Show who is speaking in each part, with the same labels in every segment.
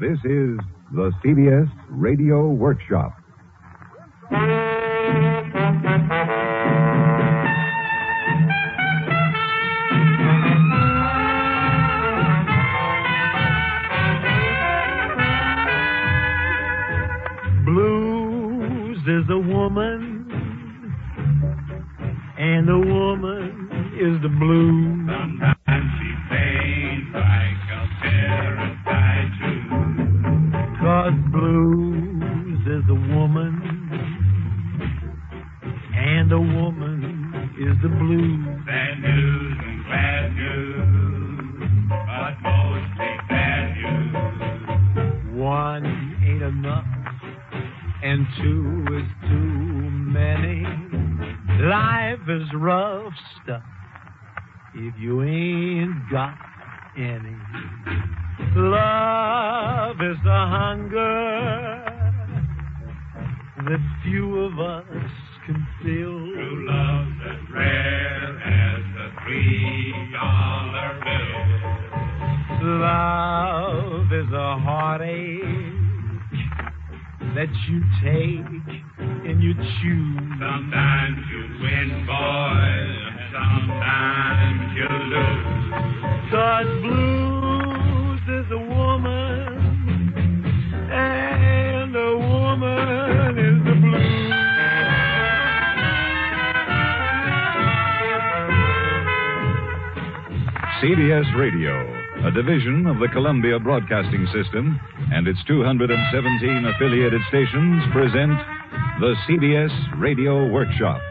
Speaker 1: This is the CBS Radio Workshop.
Speaker 2: Blues is a woman, and the woman is the blues.
Speaker 3: Sometimes she plays like a parasite too.
Speaker 2: 'Cause blues is a woman, and the woman is the blues.
Speaker 3: Bad news and bad news, but mostly bad news.
Speaker 2: One ain't enough, and two is too many. Life is rough stuff if you ain't got any. Love is the hunger that few of us can fill.
Speaker 3: True love's as rare as the $3 bill.
Speaker 2: Love is a heartache that you take and you choose.
Speaker 3: Sometimes you win, boy, and sometimes you lose.
Speaker 2: 'Cause blues is a woman, and a woman is the blues.
Speaker 1: CBS Radio, a division of the Columbia Broadcasting System, and its 217 affiliated stations present the CBS Radio Workshop,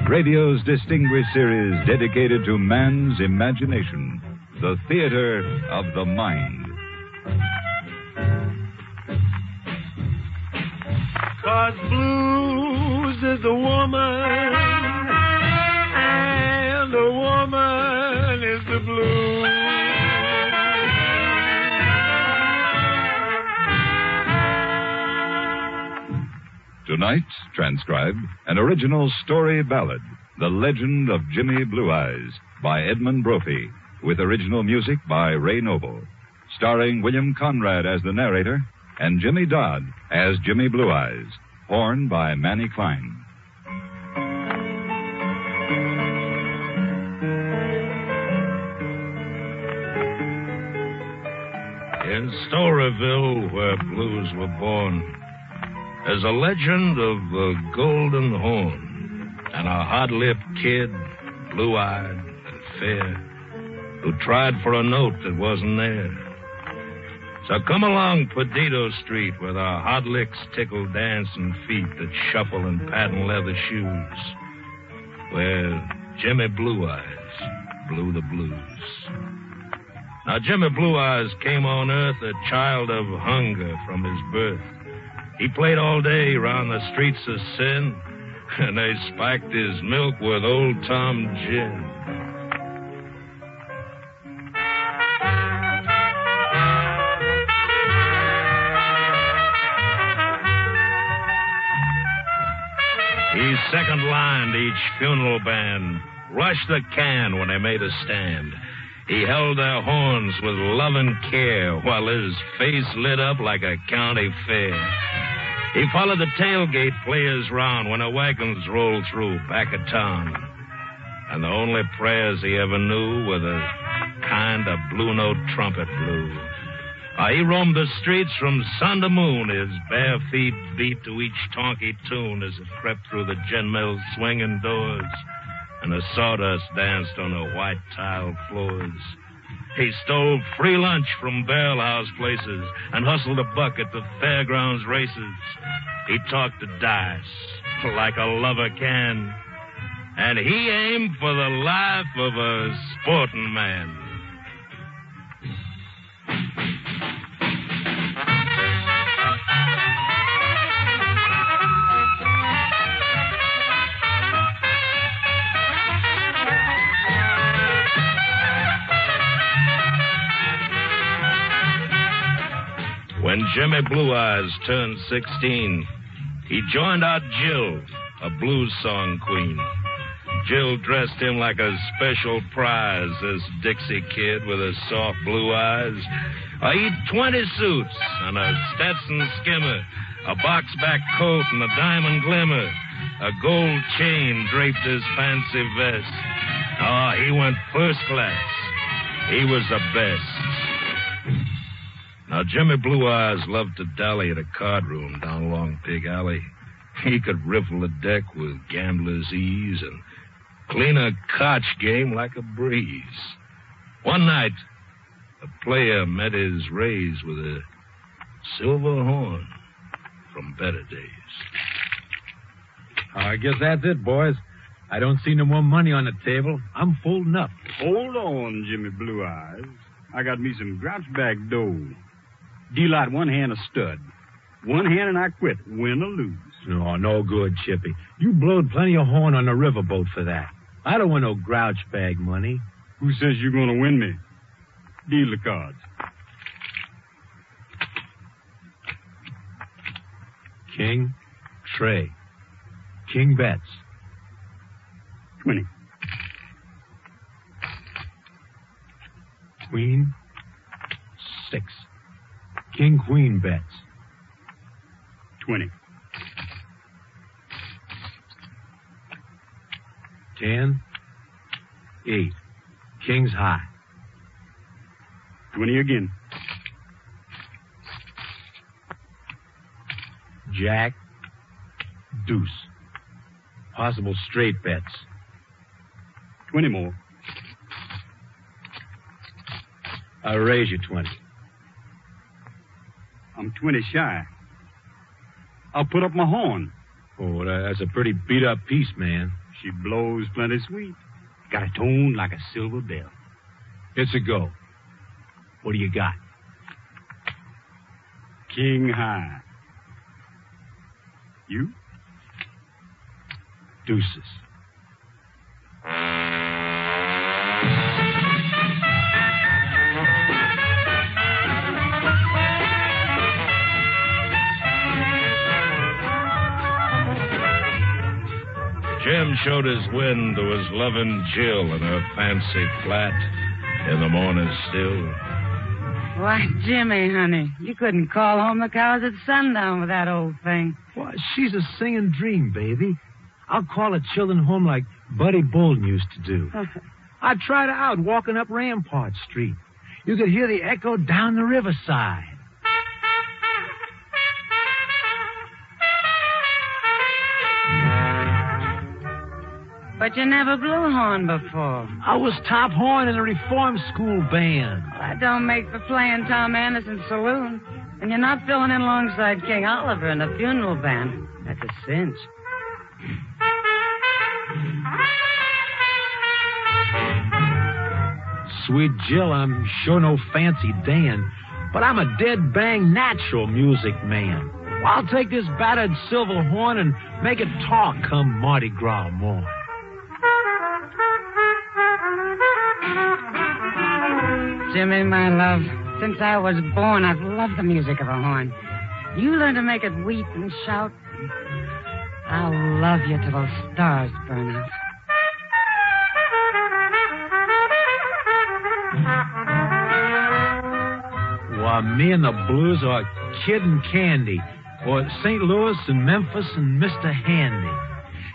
Speaker 1: radio's distinguished series dedicated to man's imagination, the theater of the mind.
Speaker 2: 'Cause blues is a woman, and a woman is the blues.
Speaker 1: Tonight, transcribed, an original story ballad, The Legend of Jimmy Blue Eyes, by Edmund Brophy, with original music by Ray Noble, starring William Conrad as the narrator and Jimmy Dodd as Jimmy Blue Eyes, horn by Manny Klein.
Speaker 4: In Storyville, where blues were born, there's a legend of a golden horn and a hot-lipped kid, blue-eyed and fair, who tried for a note that wasn't there. So come along Perdido Street, where the hot licks tickle dancing feet that shuffle in patent leather shoes, where Jimmy Blue Eyes blew the blues. Now, Jimmy Blue Eyes came on earth a child of hunger from his birth. He played all day round the streets of sin, and they spiked his milk with Old Tom Gin. He second lined each funeral band, rushed the can when they made a stand. He held their horns with loving care while his face lit up like a county fair. He followed the tailgate players round when the wagons rolled through back of town. And the only prayers he ever knew were the kind of blue note trumpet blew. He roamed the streets from sun to moon, his bare feet beat to each tonky tune as it crept through the gin mill's swinging doors, and the sawdust danced on the white tile floors. He stole free lunch from barrel house places and hustled a buck at the fairgrounds races. He talked to dice like a lover can, and he aimed for the life of a sporting man. When Jimmy Blue Eyes turned 16, he joined out Jill, a blues song queen. Jill dressed him like a special prize, this Dixie kid with his soft blue eyes. I eat 20 suits and a Stetson skimmer, a box-back coat and a diamond glimmer, a gold chain draped his fancy vest. Oh, he went first class. He was the best. Now, Jimmy Blue Eyes loved to dally at a card room down along Pig Alley. He could riffle a deck with gambler's ease and clean a cotch game like a breeze. One night, a player met his raise with a silver horn from better days.
Speaker 5: I guess that's it, boys. I don't see no more money on the table. I'm folding up.
Speaker 6: Hold on, Jimmy Blue Eyes. I got me some grouchback dough. Deal out one hand a stud. One hand and I quit, win or lose.
Speaker 5: No good, Chippy. You blowed plenty of horn on the riverboat for that. I don't want no grouch bag money.
Speaker 6: Who says you're going to win me? Deal the cards.
Speaker 5: King, Trey. King bets.
Speaker 6: 20.
Speaker 5: Queen, 6. King, queen bets.
Speaker 6: 20.
Speaker 5: 10, 8. King's high.
Speaker 6: 20 again.
Speaker 5: Jack, deuce. Possible straight bets.
Speaker 6: 20 more.
Speaker 5: I'll raise you 20.
Speaker 6: I'm 20 shy. I'll put up my horn.
Speaker 5: Oh, that's a pretty beat-up piece, man.
Speaker 6: She blows plenty sweet. Got a tone like a silver bell.
Speaker 5: It's a go. What do you got?
Speaker 6: King high. You?
Speaker 5: Deuces.
Speaker 4: Jim showed his wind to his loving Jill in her fancy flat in the morning still.
Speaker 7: Why, Jimmy, honey, you couldn't call home the cows at sundown with that old thing.
Speaker 5: Why, she's a singing dream, baby. I'll call the children home like Buddy Bolden used to do. I tried her out walking up Rampart Street. You could hear the echo down the riverside.
Speaker 7: But you never blew a horn before.
Speaker 5: I was top horn in a reform school band.
Speaker 7: Well, that don't make for playing Tom Anderson's saloon. And you're not filling in alongside King Oliver in the funeral band. That's a cinch.
Speaker 5: Sweet Jill, I'm sure no fancy Dan, but I'm a dead bang natural music man. I'll take this battered silver horn and make it talk come Mardi Gras morn.
Speaker 7: Jimmy, my love, since I was born, I've loved the music of a horn. You learn to make it weep and shout. I'll love you till the stars burn out.
Speaker 5: Why, me and the blues are Kid and Candy, or St. Louis and Memphis and Mr. Handy.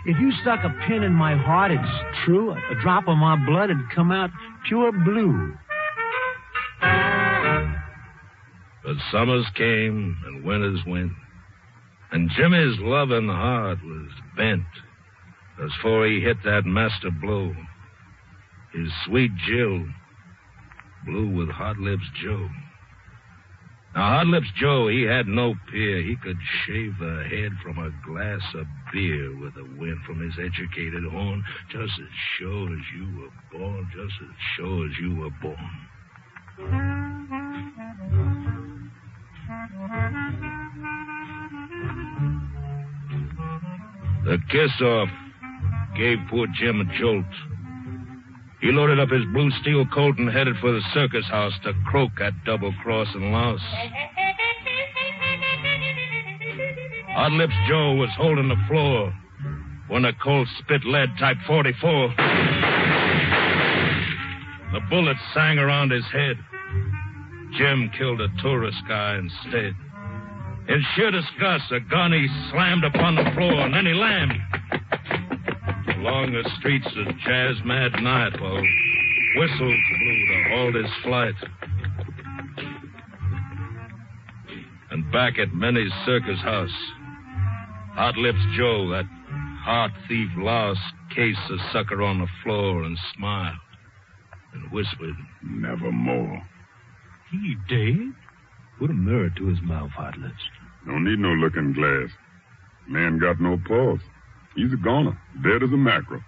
Speaker 5: If you stuck a pin in my heart, it's true. A drop of my blood would come out pure blue.
Speaker 4: But summers came and winters went, and Jimmy's loving heart was bent as before he hit that master blow. His sweet Jill blew with Hot Lips Joe. Now, Hot Lips Joe, he had no peer. He could shave the head from a glass of beer with a wind from his educated horn, just as sure as you were born, just as sure as you were born. The kiss-off gave poor Jim a jolt. He loaded up his blue steel coat and headed for the circus house to croak at double-crossing louse. Hot Lips Joe was holding the floor when a Colt spit lead type 44. The bullet sang around his head. Jim killed a tourist guy instead. In sheer disgust, a gun he slammed upon the floor, and then he lammed. Along the streets of Jazz Mad Night, while whistles blew to halt his flight. And back at Minnie's circus house, Hot Lips Joe, that heart thief, lost case the sucker on the floor and smiled and whispered,
Speaker 8: "Nevermore."
Speaker 5: He dead? Put a mirror to his mouth, Hot Lips.
Speaker 8: Don't need no looking glass. Man got no pulse. He's a goner, dead as a mackerel.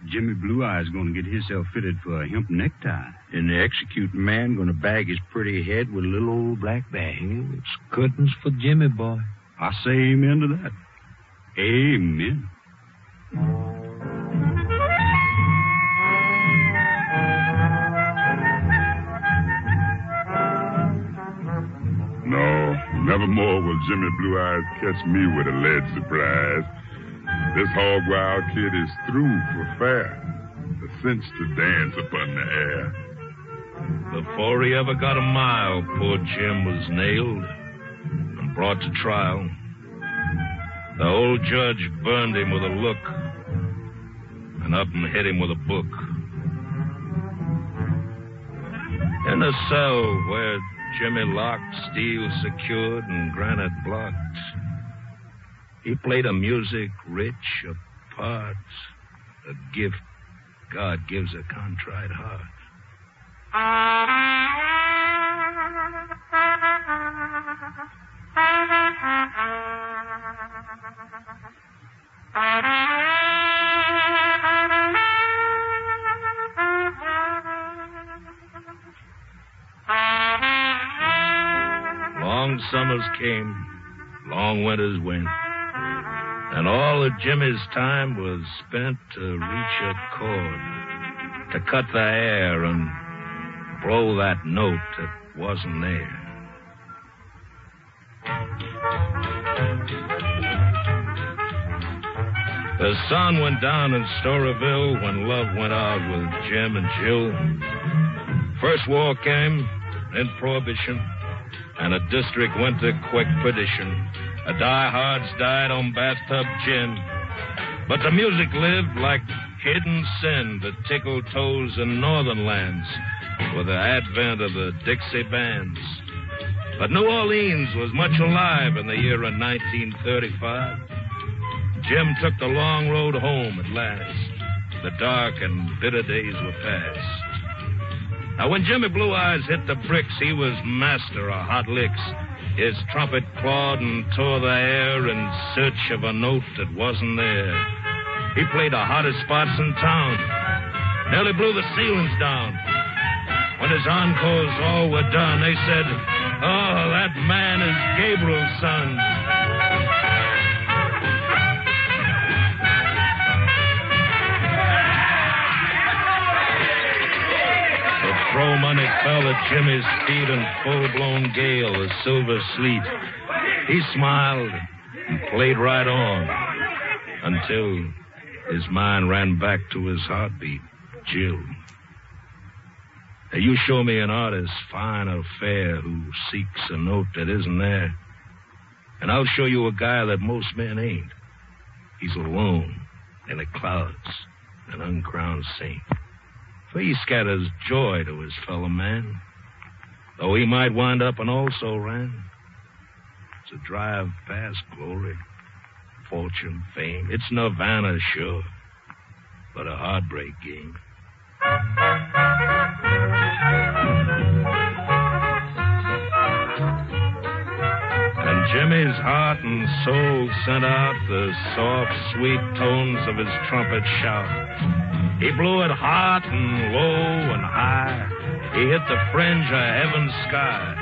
Speaker 6: Jimmy Blue Eyes going to get himself fitted for a hemp necktie.
Speaker 5: And the executing man going to bag his pretty head with a little old black bag. It's curtains for Jimmy, boy.
Speaker 6: I say amen to that. Amen.
Speaker 8: No, nevermore will Jimmy Blue Eyes catch me with a lead surprise. This hog wild kid is through for fair. The cinch to dance upon the air.
Speaker 4: Before he ever got a mile, poor Jim was nailed and brought to trial. The old judge burned him with a look and up and hit him with a book. In the cell where Jimmy locked, steel secured, and granite blocked, he played a music rich of parts, a gift God gives a contrite heart. Long summers came, long winters went, and all of Jimmy's time was spent to reach a chord, to cut the air and blow that note that wasn't there. The sun went down in Storyville when love went out with Jim and Jill. First war came, then Prohibition, and a district went to quick perdition. The diehards died on bathtub gin. But the music lived like hidden sin that tickled toes in northern lands with the advent of the Dixie bands. But New Orleans was much alive in the year of 1935. Jim took the long road home at last. The dark and bitter days were past. Now, when Jimmy Blue Eyes hit the bricks, he was master of hot licks. His trumpet clawed and tore the air in search of a note that wasn't there. He played the hottest spots in town. Nearly blew the ceilings down. When his encores all were done, they said, "Oh, that man is Gabriel's son." Throw money fell at Jimmy's feet in full-blown gale, a silver sleet. He smiled and played right on until his mind ran back to his heartbeat, Jill. Now, you show me an artist, fine or fair, who seeks a note that isn't there, and I'll show you a guy that most men ain't. He's alone in the clouds, an uncrowned saint. For he scatters joy to his fellow man, though he might wind up an also-ran. It's a drive past glory, fortune, fame. It's Nirvana, sure, but a heartbreak game. And Jimmy's heart and soul sent out the soft, sweet tones of his trumpet shout. He blew it hot and low and high. He hit the fringe of heaven's sky.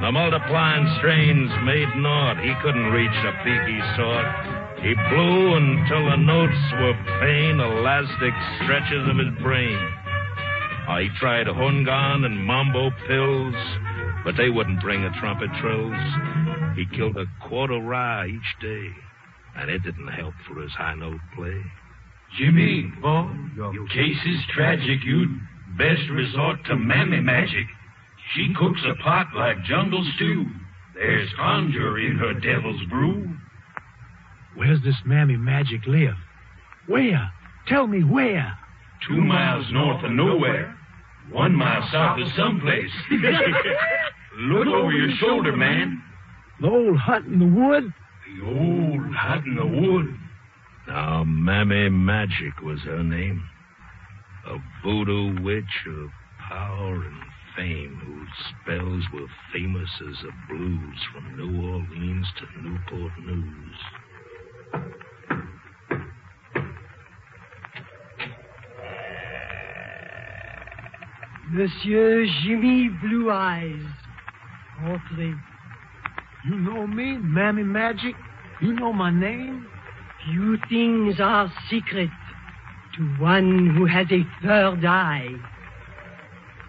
Speaker 4: The multiplying strains made naught. He couldn't reach the peak he sought. He blew until the notes were pain, elastic stretches of his brain. He tried hongan and mambo pills, but they wouldn't bring the trumpet trills. He killed a quarter rye each day, and it didn't help for his high note play.
Speaker 3: Jimmy, boy, your case is tragic. You'd best resort to mammy magic.
Speaker 4: She cooks a pot like jungle stew. There's conjure in her devil's brew.
Speaker 5: Where's this Mammy Magic live? Where? Tell me where.
Speaker 4: 2 miles north of nowhere. 1 mile south of someplace. Look over your shoulder, man.
Speaker 5: The old hut in the wood?
Speaker 4: The old hut in the wood. Now, Mammy Magic was her name. A voodoo witch of power and fame whose spells were famous as the blues from New Orleans to Newport News.
Speaker 9: Monsieur Jimmy Blue Eyes. Entrez.
Speaker 5: You know me, Mammy Magic? You know my name?
Speaker 9: Few things are secret to one who has a third eye.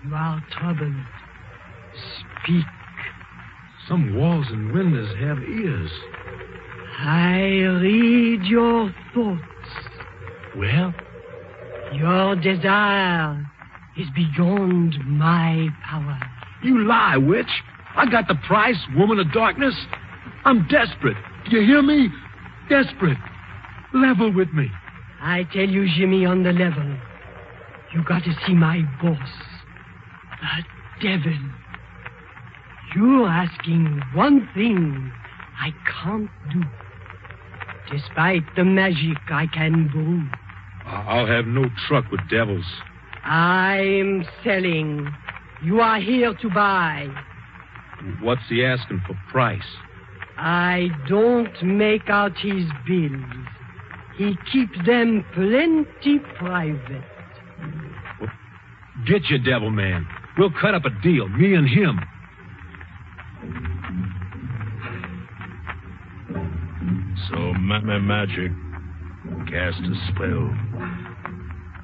Speaker 9: You are troubled. Speak.
Speaker 5: Some walls and windows have ears.
Speaker 9: I read your thoughts.
Speaker 5: Well?
Speaker 9: Your desire is beyond my power.
Speaker 5: You lie, witch. I got the price, woman of darkness. I'm desperate. Do you hear me? Desperate. Level with me.
Speaker 9: I tell you, Jimmy, on the level. You got to see my boss. The devil. You're asking one thing I can't do. Despite the magic I can brew.
Speaker 5: I'll have no truck with devils.
Speaker 9: I'm selling. You are here to buy.
Speaker 5: What's he asking for price?
Speaker 9: I don't make out his bills. He keeps them plenty private.
Speaker 5: Well, get your devil, man. We'll cut up a deal, me and him.
Speaker 4: So Mammy Magic cast a spell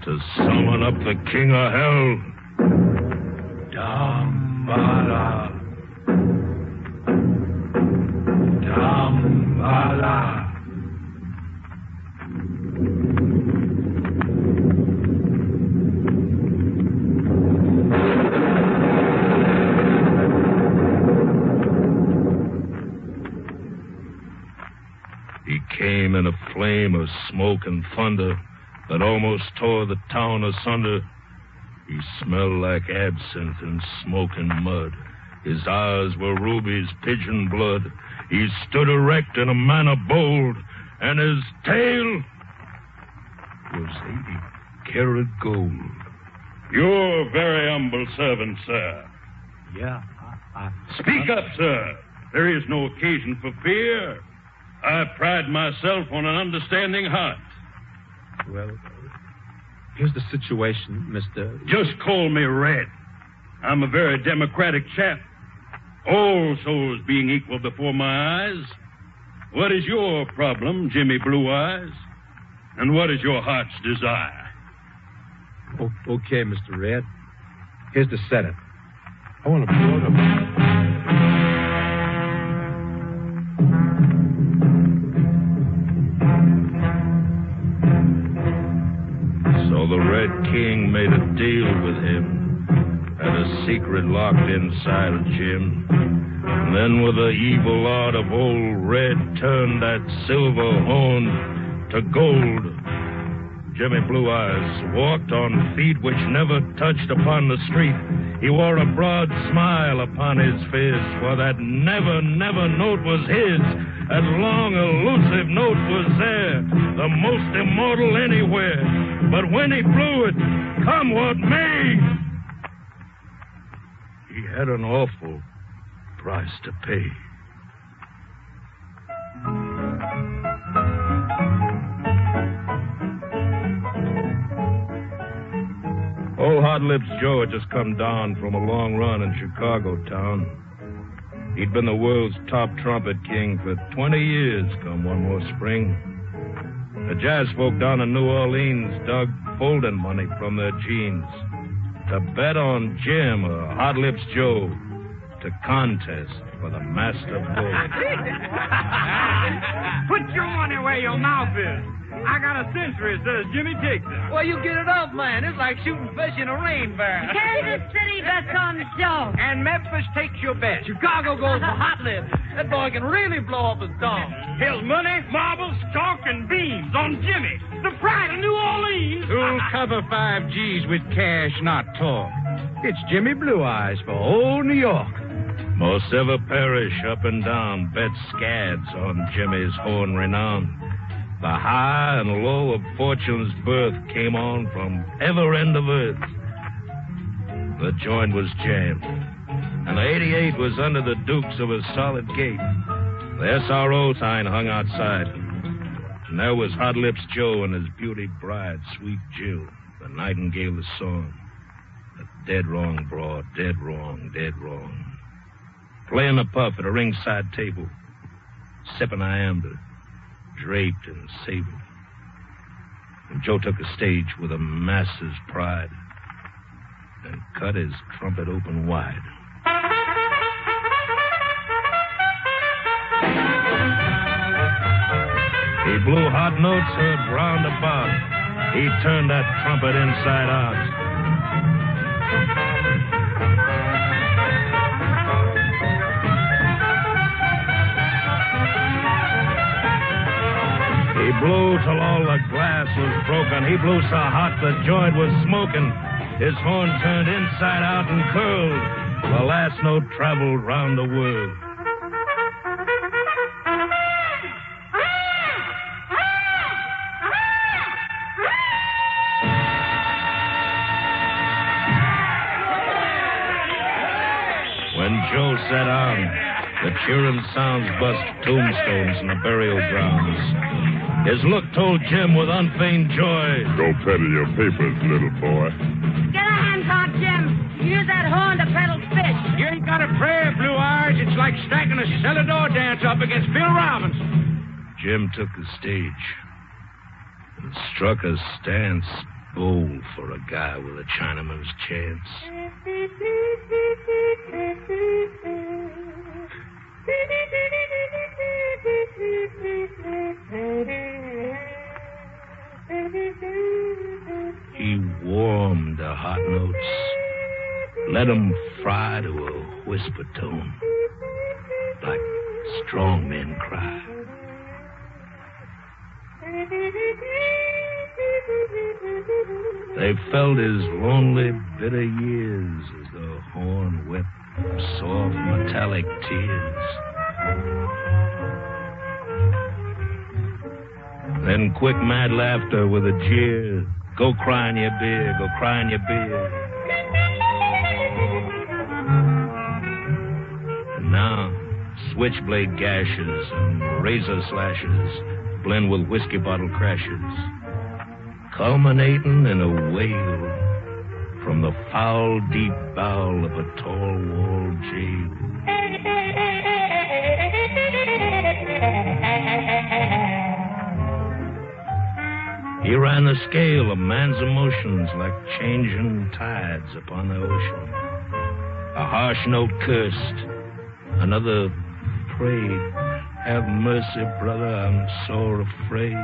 Speaker 4: to summon up the king of hell. Dambala. Dambala. He came in a flame of smoke and thunder that almost tore the town asunder. He smelled like absinthe and smoking mud. His eyes were rubies, pigeon blood. He stood erect in a manner bold, and his tail was 80-karat gold. Your very humble servant, sir.
Speaker 5: Yeah,
Speaker 4: Speak up, sir. There is no occasion for fear. I pride myself on an understanding heart.
Speaker 5: Well, here's the situation, Mr.
Speaker 4: Just call me Red. I'm a very democratic chap. All souls being equal before my eyes. What is your problem, Jimmy Blue Eyes? And what is your heart's desire?
Speaker 5: Okay, Mr. Red. Here's the setup. I want to blow it up.
Speaker 4: So the Red King made a deal with him, had a secret locked inside of Jim. And then with the evil art of old Red turned that silver horn to gold. Jimmy Blue Eyes walked on feet which never touched upon the street. He wore a broad smile upon his face, for that never, never note was his. That long, elusive note was there, the most immortal anywhere. But when he blew it, come what may, he had an awful price to pay. Old Hot Lips Joe had just come down from a long run in Chicago town. He'd been the world's top trumpet king for 20 years come one more spring. The jazz folk down in New Orleans dug folding money from their jeans to bet on Jim or Hot Lips Joe to contest for the master bull.
Speaker 2: Put your money where your mouth is. I got a century, says Jimmy takes it.
Speaker 5: Well, you get it up, man. It's like shooting fish in a rain barrel.
Speaker 7: Kansas City bets on the show.
Speaker 5: And Memphis takes your bet. Chicago goes for hot lips. That boy can really blow up his tongue.
Speaker 2: His money, marbles, chalk, and beams on Jimmy, the pride of New Orleans.
Speaker 5: Who'll cover 5 G's with cash, not talk? It's Jimmy Blue Eyes for old New York.
Speaker 4: Most ever parish up and down bet scads on Jimmy's horn renown. The high and low of fortune's birth came on from ever end of earth. The joint was jammed, and the 88 was under the dukes of a solid gate. The SRO sign hung outside, and there was Hot Lips Joe and his beauty bride, Sweet Jill, the nightingale of song. A dead wrong broad, dead wrong, dead wrong. Playing the puff at a ringside table, sipping amber, draped and sable. And Joe took a stage with a master's pride and cut his trumpet open wide. He blew hot notes heard round about. He turned that trumpet inside out. He blew till all the glass was broken. He blew so hot the joint was smoking. His horn turned inside out and curled. The last note traveled round the world. When Joe sat down, the cheering sounds bust tombstones in the burial grounds. His look told Jim with unfeigned joy.
Speaker 8: Go peddle your papers, little boy.
Speaker 7: Get a hands on, Jim. Use that horn to peddle fish.
Speaker 5: You ain't got a prayer, Blue Eyes. It's like stacking a cellar door dance up against Bill Robbins.
Speaker 4: Jim took the stage and struck a stance bold for a guy with a Chinaman's chance. He warmed the hot notes, let 'em fry to a whisper tone, like strong men cry. They felt his lonely, bitter years as the horn wept soft, metallic tears. Then quick, mad laughter with a jeer. Go cry in your beer, go cry in your beer. And now, switchblade gashes and razor slashes blend with whiskey bottle crashes, culminating in a wail from the foul, deep bowel of a tall-walled jail. He ran the scale of man's emotions like changing tides upon the ocean. A harsh note cursed, another prayed, "Have mercy, brother, I'm sore afraid."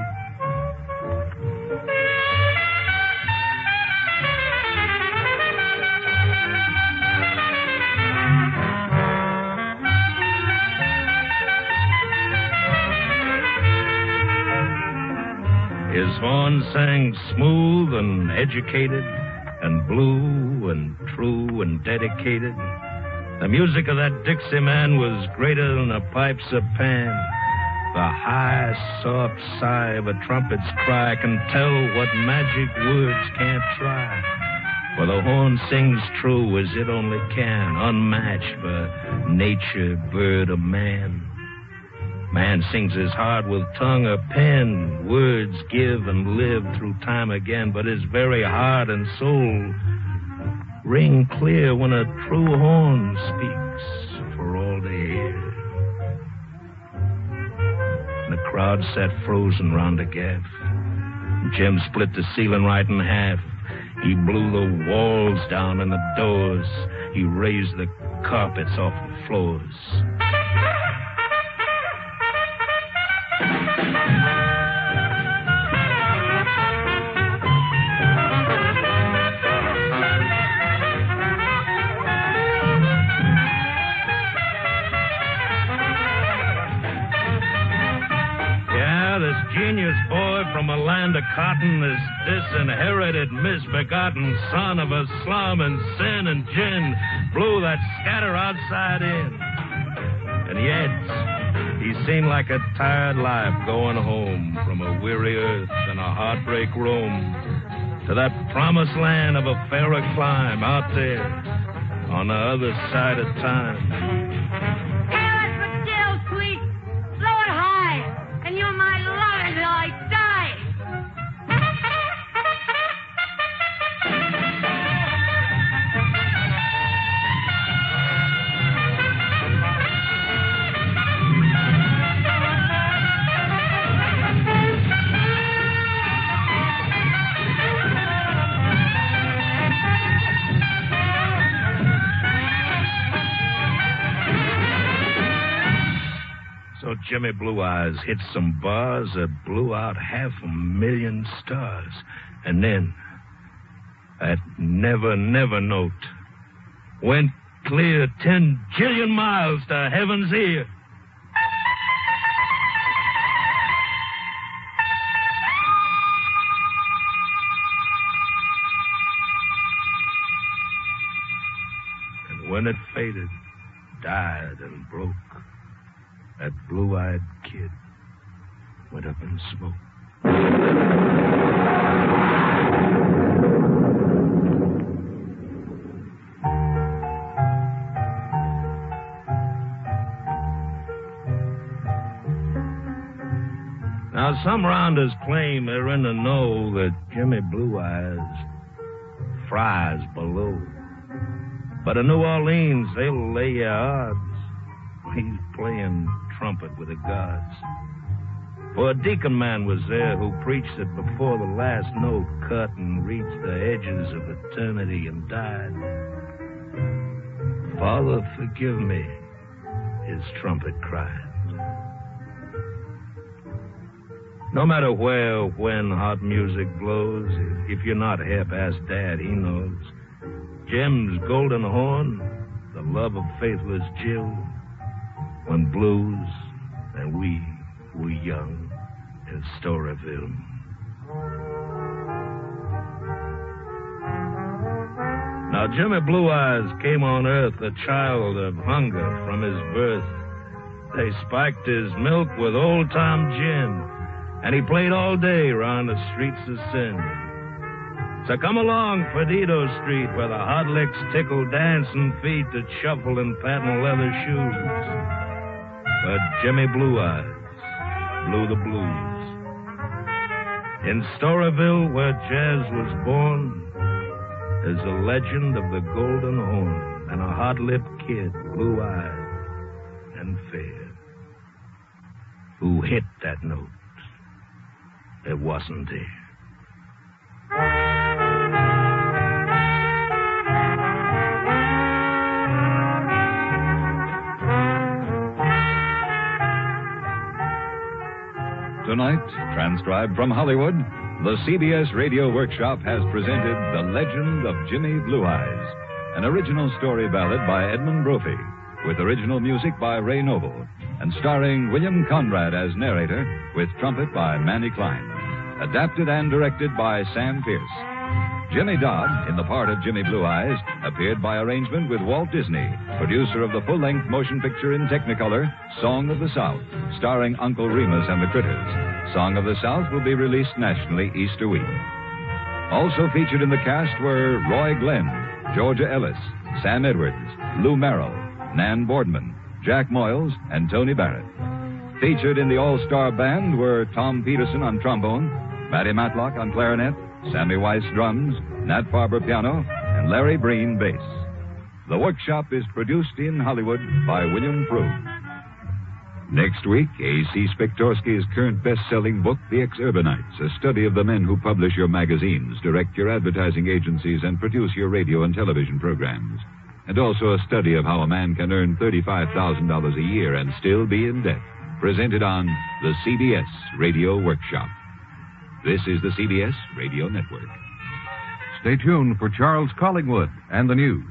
Speaker 4: His horn sang smooth and educated and blue and true and dedicated. The music of that Dixie man was greater than a pipe's of Pan. The high, soft sigh of a trumpet's cry can tell what magic words can't try. For the horn sings true as it only can, unmatched for nature, bird, or man. Man sings his heart with tongue or pen. Words give and live through time again, but his very heart and soul ring clear when a true horn speaks for all to hear. And the crowd sat frozen round the gaff. Jim split the ceiling right in half. He blew the walls down and the doors. He raised the carpets off the floors. from a land of cotton, this disinherited, misbegotten son of a slum and sin and gin, blue that scatter outside in. And yet, he seemed like a tired life going home from a weary earth and a heartbreak roam to that promised land of a fairer clime out there on the other side of time.
Speaker 10: Careless but still sweet, blow it high, and you're my love until I die.
Speaker 4: So Jimmy Blue Eyes hit some bars that blew out 500,000 stars. And then, that never, never note went clear 10 jillion miles to heaven's ear. And when it faded, died and broke, that blue-eyed kid went up in smoke. Now, some rounders claim they're in the know that Jimmy Blue Eyes fries below. But in New Orleans, they'll lay your odds. He's playing trumpet with the gods. For a deacon man was there who preached that before the last note cut and reached the edges of eternity and died. Father, forgive me, his trumpet cried. No matter where or when hot music blows, if you're not hip, ask Dad, he knows. Jim's golden horn, the love of faithless Jill, when blues and we were young in Storyville. Now, Jimmy Blue Eyes came on earth a child of hunger from his birth. They spiked his milk with old-time gin, and he played all day round the streets of sin. So come along, Perdido Street, where the hot licks tickle dancing feet that shuffle in patent leather shoes. But Jimmy Blue Eyes blew the blues. In Storyville, where jazz was born, there's a legend of the golden horn and a hot-lipped kid, blue-eyed and fair, who hit that note that wasn't there.
Speaker 1: Tonight, transcribed from Hollywood, the CBS Radio Workshop has presented The Legend of Jimmy Blue Eyes, an original story ballad by Edmund Brophy, with original music by Ray Noble, and starring William Conrad as narrator, with trumpet by Manny Klein. Adapted and directed by Sam Pierce. Jimmy Dodd, in the part of Jimmy Blue Eyes, appeared by arrangement with Walt Disney, producer of the full-length motion picture in Technicolor, Song of the South, starring Uncle Remus and the Critters. Song of the South will be released nationally Easter week. Also featured in the cast were Roy Glenn, Georgia Ellis, Sam Edwards, Lou Merrill, Nan Boardman, Jack Moyles, and Tony Barrett. Featured in the all-star band were Tom Peterson on trombone, Matty Matlock on clarinet, Sammy Weiss drums, Nat Farber piano, and Larry Breen bass. The Workshop is produced in Hollywood by William Froug. Next week, A.C. Spiktorski's current best-selling book, The Ex-Urbanites, a study of the men who publish your magazines, direct your advertising agencies, and produce your radio and television programs. And also a study of how a man can earn $35,000 a year and still be in debt. Presented on the CBS Radio Workshop. This is the CBS Radio Network.
Speaker 11: Stay tuned for Charles Collingwood and the news.